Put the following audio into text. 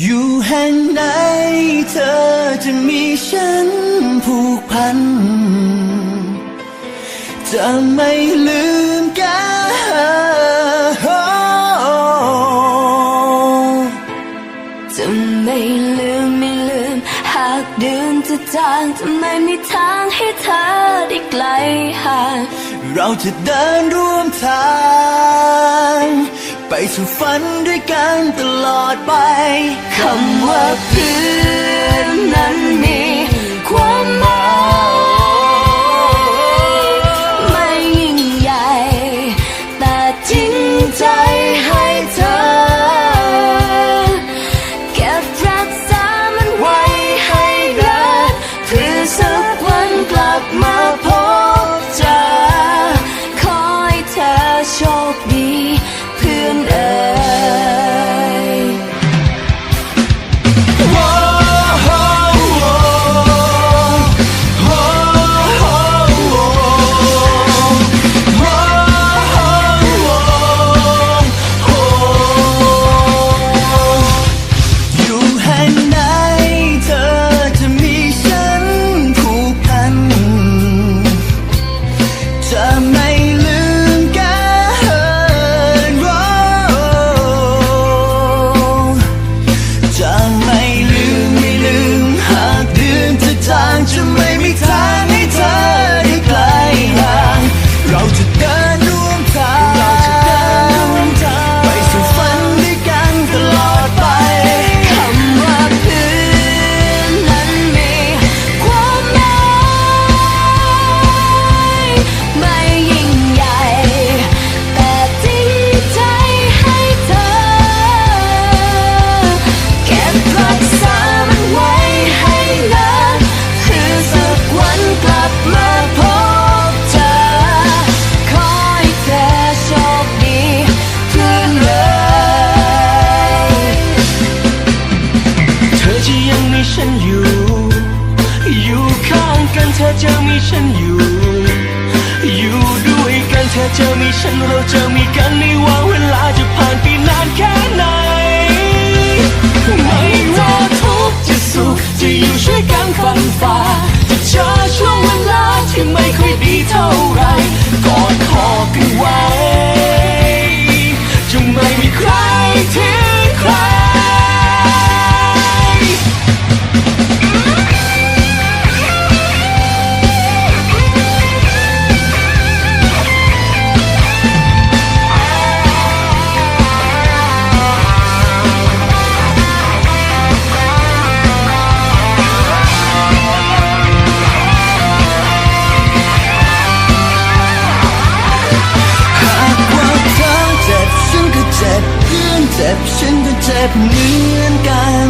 อยู่แห่งไหนเธอจะมีฉันผูกพันจะไม่ลืมกันจะไม่ลืมไม่ลืมหากเดินจะจางจะไม่มีทางให้เธอได้ไกลห่างเราจะเดินร่วมทางไปสู่ฝันด้วยกันตลอดไปคำว่าเพื่อนนั้นมีความหมายไม่ยิ่งใหญ่แต่จริงใจให้เธอเก็บรักษามันไว้ให้รักเพื่อสักวันกลับมาพบเจอขอให้เธอโชคดีเพื่อนเอ๋ยจะไม่มีทางให้เธอได้ไกลห่างเราจะเดินร่วมทางไปสู่ฝันด้วยกันตลอดไปคำว่าเพื่อนนั้นมีความหมายไม่ยิ่งใหญ่แต่จริงใจให้เธอเก็บรักษามันไว้ให้นานสักวันกลับมาพบเจอขอให้เธอโชคดีเพื่อนเลยเธอจะยังมีฉันอยู่ข้างกันเธอจะมีฉันอยู่ด้วยกันเธอจะมีฉันเราจะมีกันไม่ว่าเวลาจะผ่านไปนานแค่ไหนไม่ว่าทุกข์จะสุขจะอยู่ช่วยกันฟันฝ่าจะเจอช่วงเวลาที่ไม่ค่อยดีเท่าไรกอดคอกันไว้จะไม่มีใครทิ้งใครเจ็บฉันก็เจ็บเหมือนกัน